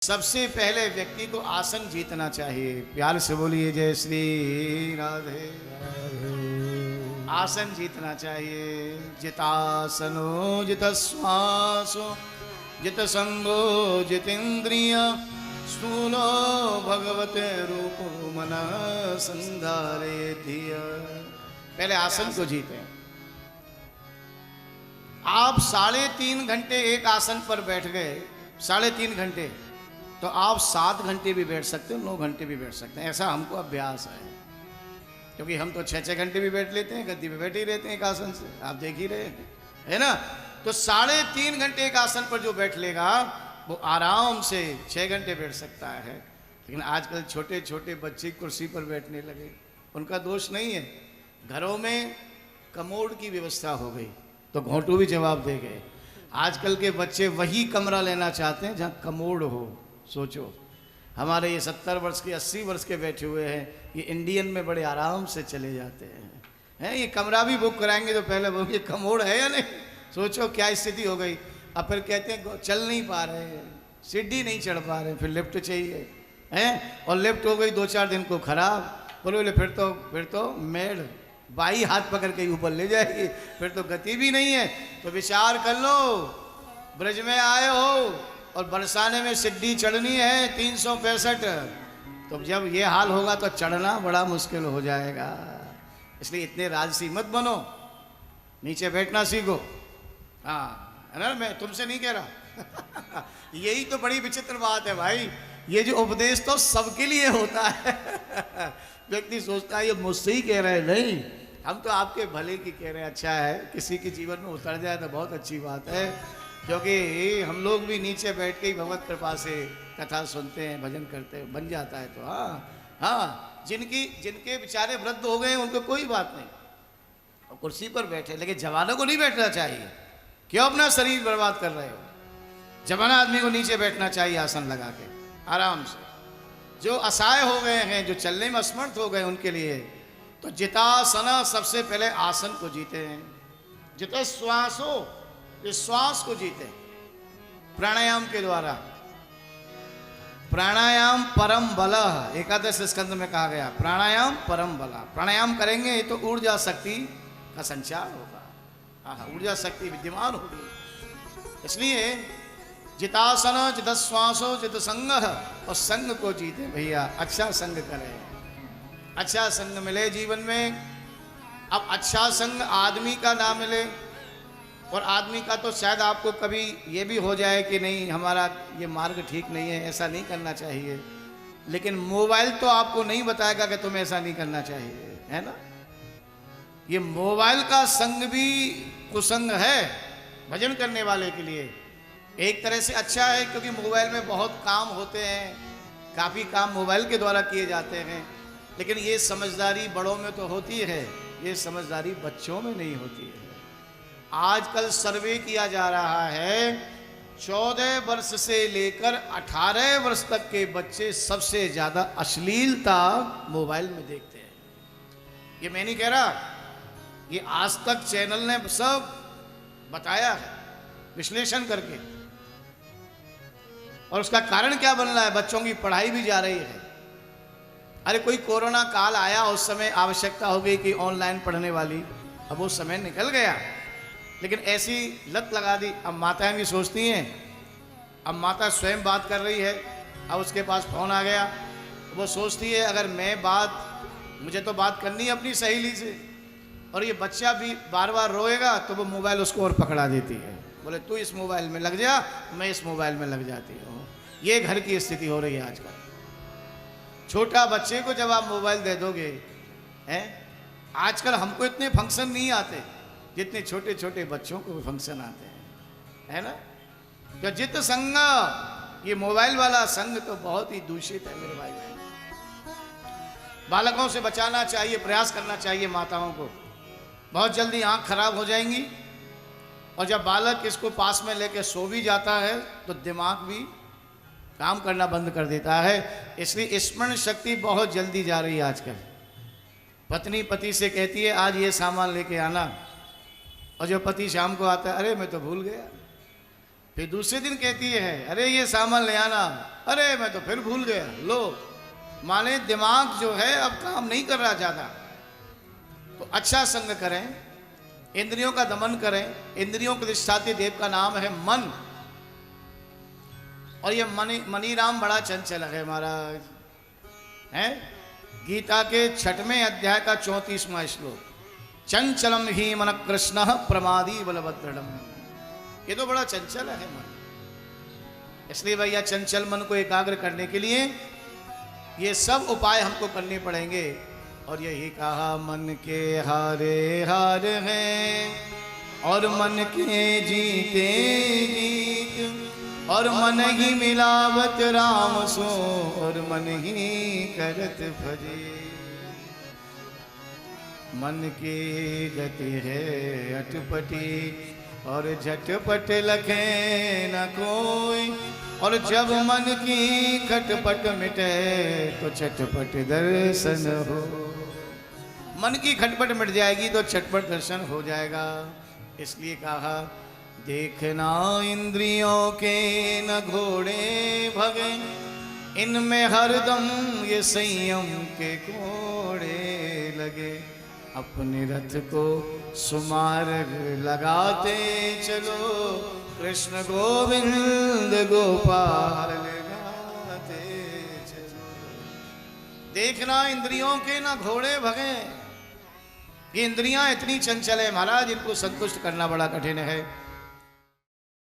सबसे पहले व्यक्ति को आसन जीतना चाहिए। प्यार से बोलिए जय श्री राधे। आसन जीतना चाहिए। जितासनो जित श्वासो जित संगो जितेन्द्रिय स्थूलो भगवते रूपो मन संधारे धिय। पहले आसन को जीते। आप 3.5 घंटे एक आसन पर बैठ गए, 3.5 घंटे, तो आप 7 घंटे भी बैठ सकते हो, 9 घंटे भी बैठ सकते हैं। ऐसा हमको अभ्यास है, क्योंकि हम तो 6-6 घंटे भी बैठ लेते हैं, गद्दी पे बैठे ही रहते हैं एक आसन से, आप देख ही रहे हैं, है ना। तो 3.5 घंटे एक आसन पर जो बैठ लेगा वो आराम से 6 घंटे बैठ सकता है। लेकिन आजकल छोटे छोटे बच्चे कुर्सी पर बैठने लगे, उनका दोष नहीं है। घरों में कमोड की व्यवस्था हो गई तो घोंटू भी जवाब दे गए। आजकल के बच्चे वही कमरा लेना चाहते हैं जहाँ कमोड हो। सोचो, हमारे ये 70 वर्ष के 80 वर्ष के बैठे हुए हैं, ये इंडियन में बड़े आराम से चले जाते हैं। ये कमरा भी बुक कराएंगे तो पहले वो ये कमोड है या नहीं। सोचो क्या स्थिति हो गई। अब फिर कहते हैं चल नहीं पा रहे, सीढ़ी नहीं चढ़ पा रहे, फिर लिफ्ट चाहिए हैं। और लिफ्ट हो गई 2-4 दिन को खराब। बोले फिर तो मेड बाई हाथ पकड़ के ऊपर ले जाएगी, फिर तो गति भी नहीं है। तो विचार कर लो, ब्रज में आए हो और बरसाने में सीढ़ी चढ़नी है 365, तो जब ये हाल होगा तो चढ़ना बड़ा मुश्किल हो जाएगा। इसलिए इतने राजसी मत बनो, नीचे बैठना सीखो। हाँ, है ना, मैं तुमसे नहीं कह रहा। यही तो बड़ी विचित्र बात है भाई, ये जो उपदेश तो सबके लिए होता है। व्यक्ति सोचता है ये मुझसे ही कह रहे हैं, नहीं, हम तो आपके भले की कह रहे हैं। अच्छा है किसी के जीवन में उतर जाए तो बहुत अच्छी बात है, क्योंकि हम लोग भी नीचे बैठ के ही भगवत कृपा से कथा सुनते हैं, भजन करते हैं, बन जाता है। तो हाँ, जिनके बेचारे वृद्ध हो गए हैं उनको कोई बात नहीं, और कुर्सी पर बैठे। लेकिन जवानों को नहीं बैठना चाहिए। क्यों अपना शरीर बर्बाद कर रहे हो। जवान आदमी को नीचे बैठना चाहिए आसन लगा के आराम से। जो असहाय हो गए हैं, जो चलने में असमर्थ हो गए, उनके लिए तो जितासना, सबसे पहले आसन को जीते हैं। जित श्वासो, श्वास को जीते प्राणायाम के द्वारा। प्राणायाम परम बल, एकादश स्कंद में कहा गया प्राणायाम परम बल। प्राणायाम करेंगे तो ऊर्जा शक्ति का संचार होगा। हाँ, ऊर्जा शक्ति विद्यमान होगी। इसलिए जितासन जित श्वासो जित संग, और संग को जीते भैया। अच्छा संग करें, अच्छा संग मिले जीवन में। अब अच्छा संग आदमी का ना मिले, और आदमी का तो शायद आपको कभी ये भी हो जाए कि नहीं हमारा ये मार्ग ठीक नहीं है, ऐसा नहीं करना चाहिए। लेकिन मोबाइल तो आपको नहीं बताएगा कि तुम्हें ऐसा नहीं करना चाहिए, है ना। ये मोबाइल का संग भी कुसंग है भजन करने वाले के लिए। एक तरह से अच्छा है, क्योंकि मोबाइल में बहुत काम होते हैं, काफ़ी काम मोबाइल के द्वारा किए जाते हैं। लेकिन ये समझदारी बड़ों में तो होती है, ये समझदारी बच्चों में नहीं होती है। आजकल सर्वे किया जा रहा है, 14 वर्ष से लेकर 18 वर्ष तक के बच्चे सबसे ज़्यादा अश्लीलता मोबाइल में देखते हैं। ये मैं नहीं कह रहा, ये आज तक चैनल ने सब बताया है विश्लेषण करके। और उसका कारण क्या बन रहा है, बच्चों की पढ़ाई भी जा रही है। अरे कोई कोरोना काल आया, उस समय आवश्यकता हो गई कि ऑनलाइन पढ़ने वाली, अब वो समय निकल गया। लेकिन ऐसी लत लगा दी। अब माताएं भी सोचती हैं, अब माता स्वयं बात कर रही है, अब उसके पास फ़ोन आ गया, वो सोचती है अगर मुझे तो बात करनी है अपनी सहेली से, और ये बच्चा भी बार बार रोएगा तो वो मोबाइल उसको और पकड़ा देती है। बोले तू इस मोबाइल में लग जा, मैं इस मोबाइल में लग जाती हूँ। ये घर की स्थिति हो रही है आजकल। छोटा बच्चे को जब आप मोबाइल दे दोगे, हैं, आजकल हमको इतने फंक्शन नहीं आते जितने छोटे छोटे बच्चों को फंक्शन आते हैं, है ना। तो जित संग, ये मोबाइल वाला संग तो बहुत ही दूषित है मेरे भाई बहन। बालकों से बचाना चाहिए, प्रयास करना चाहिए माताओं को। बहुत जल्दी आंख खराब हो जाएंगी, और जब बालक इसको पास में लेके सो भी जाता है तो दिमाग भी काम करना बंद कर देता है। इसलिए स्मरण शक्ति बहुत जल्दी जा रही है आजकल। पत्नी पति से कहती है आज ये सामान लेके आना, और जो पति शाम को आता है अरे मैं तो भूल गया, फिर दूसरे दिन कहती है अरे ये सामान ले आना, अरे मैं तो फिर भूल गया। लो, माने दिमाग जो है अब काम नहीं कर रहा ज्यादा। तो अच्छा संग करें, इंद्रियों का दमन करें। इंद्रियों के अधिष्ठात्री देव का नाम है मन। और ये मनीराम बड़ा चंचल है महाराज, है गीता के 6वें अध्याय का 34वां श्लोक, चंचलम ही मन कृष्ण प्रमादी बलभद्रम। ये तो बड़ा चंचल है मन। इसलिए भैया चंचल मन को एकाग्र करने के लिए ये सब उपाय हमको करने पड़ेंगे। और यही कहा मन के हारे हार हैं और मन के जीते जीत, और मन ही मिलावत राम सो और मन ही करत भजे। मन की गति है अटपटी और झटपट लखे न कोई, और जब मन की खटपट मिटे तो झटपट दर्शन हो। मन की खटपट मिट जाएगी तो झटपट दर्शन हो जाएगा। इसलिए कहा देखना इंद्रियों के न घोड़े भगे, इनमें हरदम ये संयम के घोड़े लगे। अपने रथ को सुमार्ग लगाते चलो, कृष्ण गोविंद गोपाल गाते चलो। देखना इंद्रियों के ना घोड़े भगे। ये इंद्रियां इतनी चंचल है महाराज, इनको संतुष्ट करना बड़ा कठिन है।